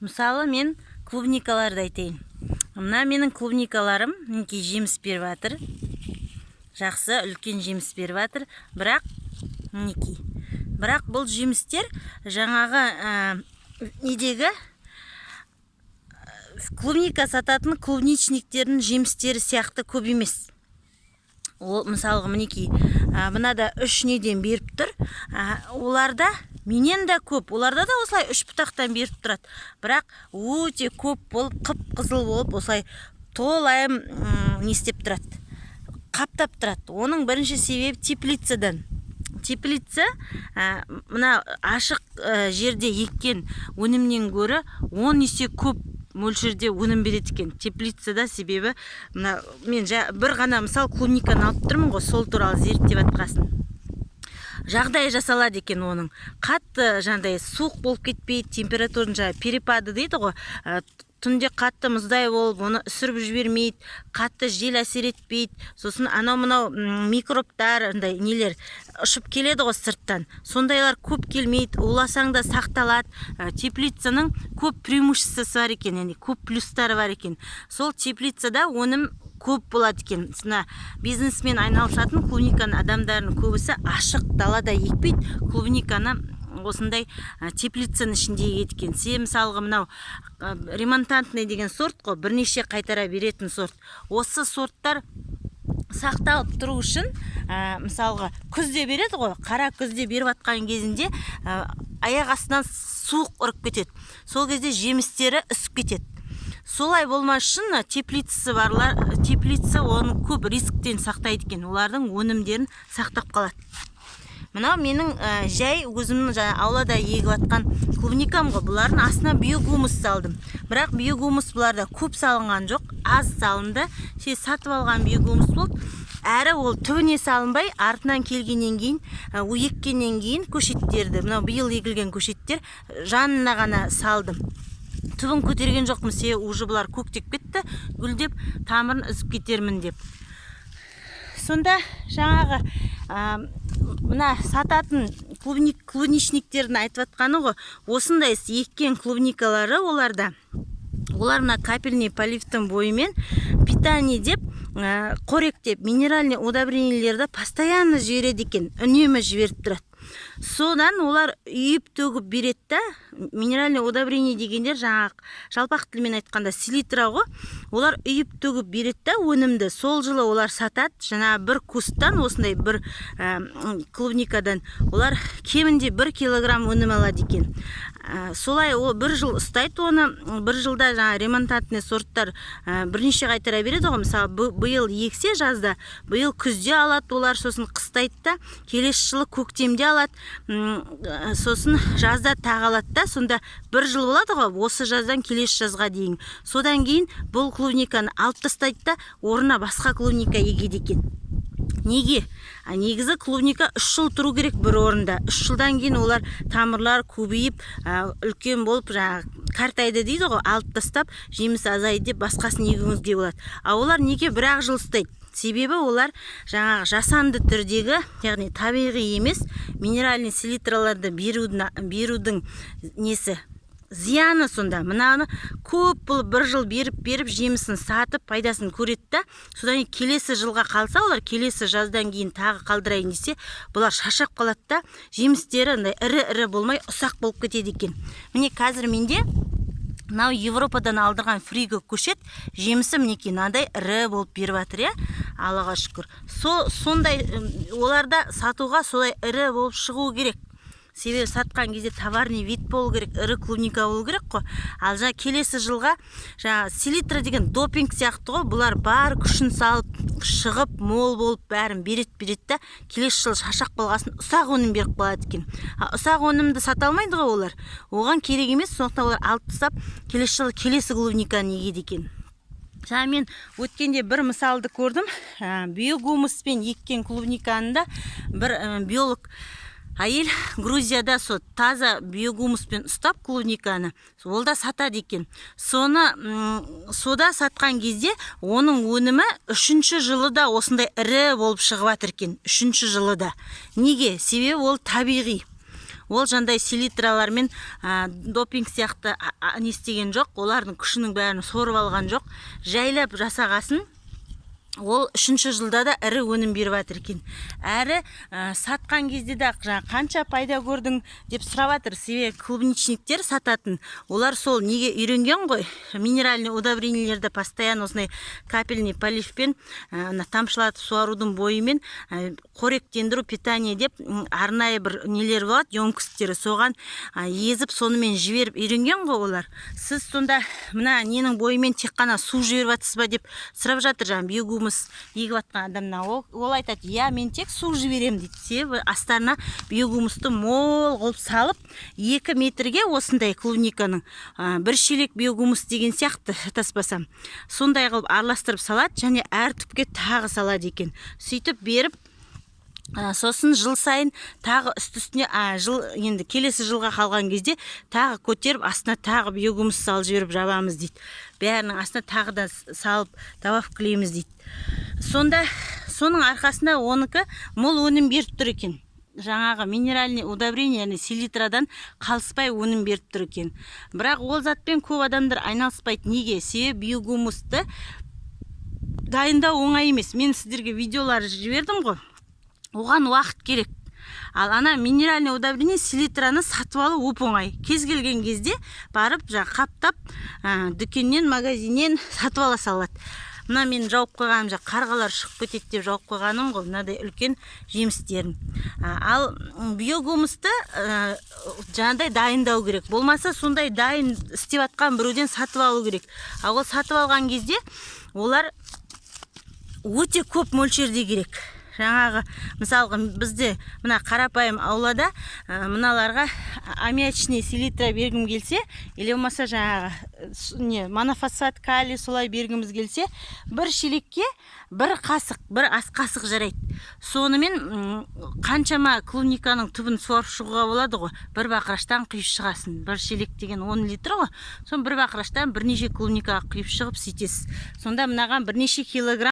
Мысалы мен клубникаларды айтайын. Мына менің клубникаларым мінекей жеміс беріп жатыр. Жақсы, үлкен жеміс беріп жатыр. Бірақ мінекей. Бірақ бұл жемістер жаңағы недегі клубника сататын клубничниктердің жемістері сияқты көп емес. Ол мысалға мінекей мынада 3 неден беріп тұр. Оларда менен де көп. Оларда да осылай 3 бұтақтан беріп тұрады. Бірақ өте көп болып, қып-қызыл болып, осылай толайым не істеп тұрады. Қаптап тұрады. Оның бірінші себебі теплицадан. Теплица мына ашық жерде еккен өнімнен гөрі 10 есе көп мөлшерде өнім береді екен. Теплицада себебі мына мен бір ғана мысал клубниканы алып тұрмын ғой, сол туралы зерттеп атқасын. Жағдай жасалады екен оның. Қатты жаңағыдай суық болып кетпейді, температурының перепады дейді ғой. Түнде қатты мұздай болып, оны үсіріп жібермейді, қатты жел әсер етпейді. Сосын анау-мынау микробтар, нелер ұшып келеді ғой сырттан. Сондайлар көп келмейді, уласаң да сақталады. Теплицаның көп преимуществосы бар екен, яғни көп плюстары бар екен. Сол теплицада өнім көп болады екен. Бизнесмен айналысатын клубниканы адамдардың көбісі ашық далада екпейді, клубниканы осындай теплицаның ішінде егеді екен. Мысалға мынау ремонтантный деген сорт қой, бірнеше қайтара беретін сорт. Осы сорттар сақталып тұру үшін, мысалға күзде береді ғой, қара күзде беріп атқан кезінде аяқ астынан суық ұрып кетеді. Сол кезде жемістері үсіп кетеді. Солай болмас үшін теплицасы барлар, теплица оның көп рисктен сақтайды екен. Олардың өнімдерін сақтап қалады. Мынау менің жай өзімнің аулада егіп атқан клубникам ғой. Бұлардың астына биогумус салдым. Бірақ биогумус бұларда көп салынған жоқ, аз салынды. Сатып алған биогумус болды. Әрі ол түбіне салынбай, артынан келгеннен кейін, еккеннен кейін көшеттерді, мынау биыл егілген көшеттер жанына ғана салдым. Түбін көтерген жоқпын, уже бұлар көктеп кетті, гүлдеп, тамырын үзіп кетермін деп. Сонда жаңағы мына сататын клубничниктердің айтып атқаны ғой, осындай еккен клубникалары олар мына капельный поливтың бойымен питание деп, қоректеп, минеральный удобрениелерді постоянно жібереді екен, үнемі жіберіп тұрады. Содан олар үйіп төгіп береді да, минеральный удобрение дегендер жаңағы жалпақ тілмен айтқанда селитра ғой, олар үйіп төгіп береді да өнімді. Сол жылы олар сатады, жаңағы бір кусттан, осындай бір клубникадан олар кемінде 1 килограмм өнім алады екен. Солай ол бір жыл ұстайды оны, бір жылда жаңа ремонтантный сорттар бірнеше қайтара береді ғой. Мысалы биыл ексе жазда, биыл күзде алады олар, сосын қыстайды да, келесі жылы көктемде алады, сосын жазда тағы алады да, сонда бір жыл болады ғой, осы жаздан келесі жазға дейін. Содан кейін бұл клубниканы алып тастайды да, орнына басқа клубника егеді екен. Неге? Негізі клубника 3 жыл тұру керек бір орында. 3 жылдан кейін олар тамырлар көбейіп, үлкен болып, қартайды дейді ғой, алып тастап, жеміс азайды деп басқасын егуіңізге болады. Олар неге 1 жыл ұстайды? Себебі олар жаңағы жасанды түрдегі, яғни табиғи емес, минеральный селитраларды берудің несі? Зияны сонда. Мынаны көп болып 1 жыл беріп жемісін сатып пайдасын көреді да, содан келесі жылға қалса, олар келесі жаздан кейін тағы қалдырайын десе, бұлар шашап қалады да, жемістері ірі болмай ұсақ болып кетеді екен. Міне қазір менде мынау Европадан алдырған фриго көшет, жемісі мінекей мынадай ірі болып беріп жатыр, иә? Аллаға шүкір. Сондай оларда сатуға солай ірі болып шығу керек. Себебі сатқан кезде товарный вид болу керек, ірі клубника болу керек қой. Ал келесі жылға селитра деген допинг сияқты ғой, бұлар бар күшін салып, шығып, мол болып бәрін береді да, келесі жыл шашақ болғасын ұсақ өнім беріп қалады екен. Ұсақ өнімді сата алмайды ғой олар. Оған керек емес, сондықтан олар алып тастап, келесі жыл келесі клубниканы егеді екен. Мен өткенде бір мысалды көрдім. Биогумуспен еккен клубниканы бір биолог әйел Грузияда таза биогумуспен ұстап клубниканы, ол да сатады екен. Сода сатқан кезде оның өнімі 3-ші жылы да осындай ірі болып шығып жатыр екен. 3-ші жылы да. Неге? Себебі ол табиғи. ол жандай селитралармен допинг сияқты не істеген жоқ, олардың күшінің бәрін сорып алған жоқ, жайлап жасағасын. Ол 3-ші жылда да ірі өнім беріп жатыр екен. Әрі сатқан кезде де қанша пайда көрдің деп сұрап жатыр. Себебі клубничниктер сататын. Олар сол неге үйренген ғой? Минеральный удобрениялерді постоянно осындай капельный поливпен тамшылатып суарудың бойымен қоректендіру питание деп арнайы бір нелер болады, емкісттері. Соған езіп сонымен жіберіп үйренген ғой олар. Сіз сонда мына ненің бойымен тек қана су жіберіп жатсыз ба деп сұрап жатыр биогумус егіп жатқан адамна. Ол айтады, я мен тек су жіберем дейді. Себебі астарына биогумусты мол қылып салып, 2 метрге осындай клубниканың 1 шелек биогумус деген сияқты таспасам. Сондай қылып араластырып салады, және әр түпке тағы салады екен. Сөйтіп беріп, сосын жыл сайын тағы үстіне енді келесі жылға қалған кезде тағы көтеріп, астына тағы биогумус салып жіберіп жабамыз дейді. Бәрінің астына тағы да салып добавкілейміз дейді. Сонда соның арқасында оныкі мол өнім беріп тұр екен. Жаңағы минеральный удобрение, яғни селитрадан қалыспай өнім беріп тұр екен. Бірақ ол затпен көп адамдар айналыспайды. Неге? Себебі биогумусты дайындау оңай емес. Мен сіздерге видеолар жібердім ғой. Оған уақыт керек. Ал ана минеральный удобрение селитраны сатып алу оп-оңай. Кез келген кезде барып, қаптап, дүкеннен, магазиннен сатып ала салады. Мына мен жауып қойғаным қарғалар шығып кетеді деп жауып қойғаным ғой, мынадай үлкен жемістерін. Ал биогумусты жаңағыдай дайындау керек. Болмаса сондай дайын істеп жатқан біреуден сатып алу керек. Ал ол сатып алған кезде олар өте көп мөлшерде керек. Жаңағы, мысалға, бізде мына қарапайым аулада мыналарға аммиачный селитра бергім келсе, или болмаса жаңағы монофосфат калий солай бергіміз келсе, 1 шелекке 1 қасық, 1 ас қасық жарайды. Сонымен қаншама клубниканың түбін суарып шығуға болады ғой. 1 бақыраштан құйып шығасын. 1 шелек деген 10 литр ғой. Сон 1 бақыраштан бірнеше клубникаға құйып шығып сөйтесіз. Сонда мынаған бірнеше килограмм